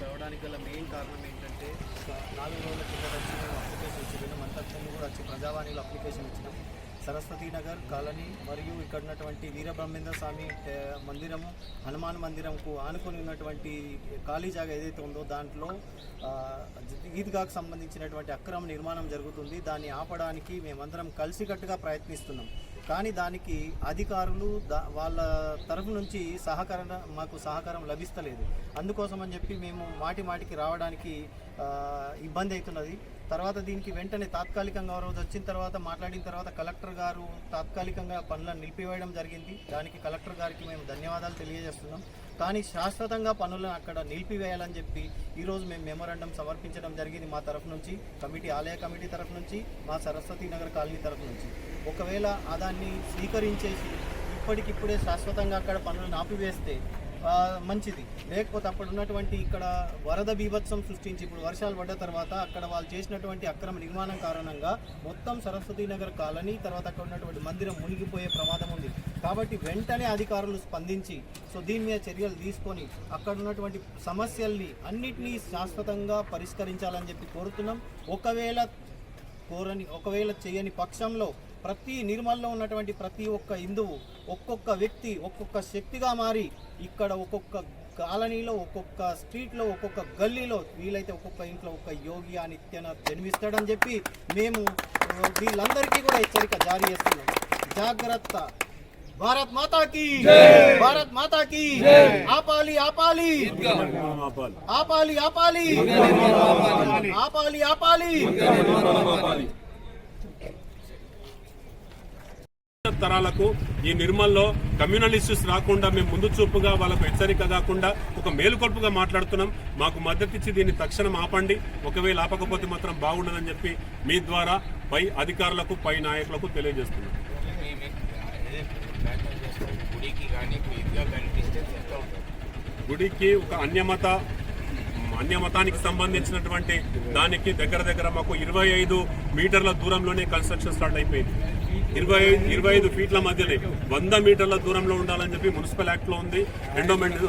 రావడానికి గల మెయిన్ కారణం ఏంటంటే 4 రోజుల కింద వచ్చి మేము అప్లికేషన్ ఇచ్చినాం. అంతకుముందు కూడా వచ్చి ప్రజావాణిలో అప్లికేషన్ ఇచ్చినాం. సరస్వతి నగర్ కాలనీ మరియు ఇక్కడ ఉన్నటువంటి వీరబ్రహ్మేంద్ర స్వామి మందిరము, హనుమాన్ మందిరంకు ఆనుకొని ఉన్నటువంటి ఖాళీ జాగా ఏదైతే ఉందో దాంట్లో ఈద్గాకు సంబంధించినటువంటి అక్రమ నిర్మాణం జరుగుతుంది. దాన్ని ఆపడానికి మేమందరం కలిసికట్టుగా ప్రయత్నిస్తున్నాం. కానీ దానికి అధికారులు వాళ్ళ తరఫు నుంచి మాకు సహకారం లభిస్తలేదు. అందుకోసం అని చెప్పి మేము మాటికి రావడానికి ఇబ్బంది అవుతున్నది. తర్వాత దీనికి వెంటనే తాత్కాలికంగా రోజు వచ్చిన తర్వాత మాట్లాడిన తర్వాత కలెక్టర్ గారు తాత్కాలికంగా పనులను నిలిపివేయడం జరిగింది. దానికి కలెక్టర్ గారికి మేము ధన్యవాదాలు తెలియజేస్తున్నాం. కానీ శాశ్వతంగా పనులను అక్కడ నిలిపివేయాలని చెప్పి ఈరోజు మేము మెమోరాండం సమర్పించడం జరిగింది. మా తరఫు నుంచి ఆలయ కమిటీ తరఫు నుంచి, మా సరస్వతి నగర్ కాలనీ తరఫు నుంచి. ఒకవేళ దాన్ని స్వీకరించేసి ఇప్పటికిప్పుడే శాశ్వతంగా అక్కడ పనులను ఆపివేస్తే మంచిది. లేకపోతే అప్పుడు ఉన్నటువంటి ఇక్కడ వరద బీభత్సం సృష్టించి ఇప్పుడు వర్షాలు పడ్డ తర్వాత అక్కడ వాళ్ళు చేసినటువంటి అక్రమ నిర్మాణం కారణంగా మొత్తం సరస్వతి నగర్ కాలనీ తర్వాత అక్కడ ఉన్నటువంటి మందిరం మునిగిపోయే ప్రమాదం ఉంది. కాబట్టి వెంటనే అధికారులు స్పందించి దీని మీద చర్యలు తీసుకొని అక్కడ ఉన్నటువంటి సమస్యల్ని అన్నిటినీ శాశ్వతంగా పరిష్కరించాలని చెప్పి కోరుతున్నాం. ఒకవేళ చేయని పక్షంలో ప్రతి నిర్మల్లో ఉన్నటువంటి ప్రతి ఒక్క హిందువు, ఒక్కొక్క వ్యక్తి ఒక్కొక్క శక్తిగా మారి ఇక్కడ ఒక్కొక్క కాలనీలో, ఒక్కొక్క స్ట్రీట్లో, ఒక్కొక్క గల్లీలో, వీలైతే ఒక్కొక్క ఇంట్లో ఒక్క యోగి నిత్యానంద జన్మిస్తాడని చెప్పి మేము వీళ్ళందరికీ కూడా హెచ్చరిక జారీ చేస్తున్నాం. జాగ్రత్త. భారత్ మాతాకి, భారత్ మాతాకి. ఆపాలి ఆపాలి ఆపాలి ఆపాలి ఆపాలి ఆపాలి. తరాలకు ఈ నిర్మల్లో కమ్యూనలిస్ట్స్ రాకుండా మేము ముందు చూపుగా వాళ్ళకు హెచ్చరిక కాకుండా ఒక మేలుకొల్పుగా మాట్లాడుతున్నాం. మాకు మద్దతు ఇచ్చి దీన్ని తక్షణం ఆపండి. ఒకవేళ ఆపకపోతే మాత్రం బాగుండదని చెప్పి మీ ద్వారా పై అధికారులకు, పై నాయకులకు తెలియజేస్తున్నాం. గుడికి ఒక అన్యమతానికి సంబంధించినటువంటి దానికి దగ్గర మాకు 25 మీటర్ల దూరంలోనే కన్స్ట్రక్షన్ స్టార్ట్ అయిపోయింది. 25 ఫీట్ల మధ్యనే 100 మీటర్ల దూరంలో ఉండాలని చెప్పి మున్సిపల్ యాక్ట్ లో ఉంది. ఎండోమెంట్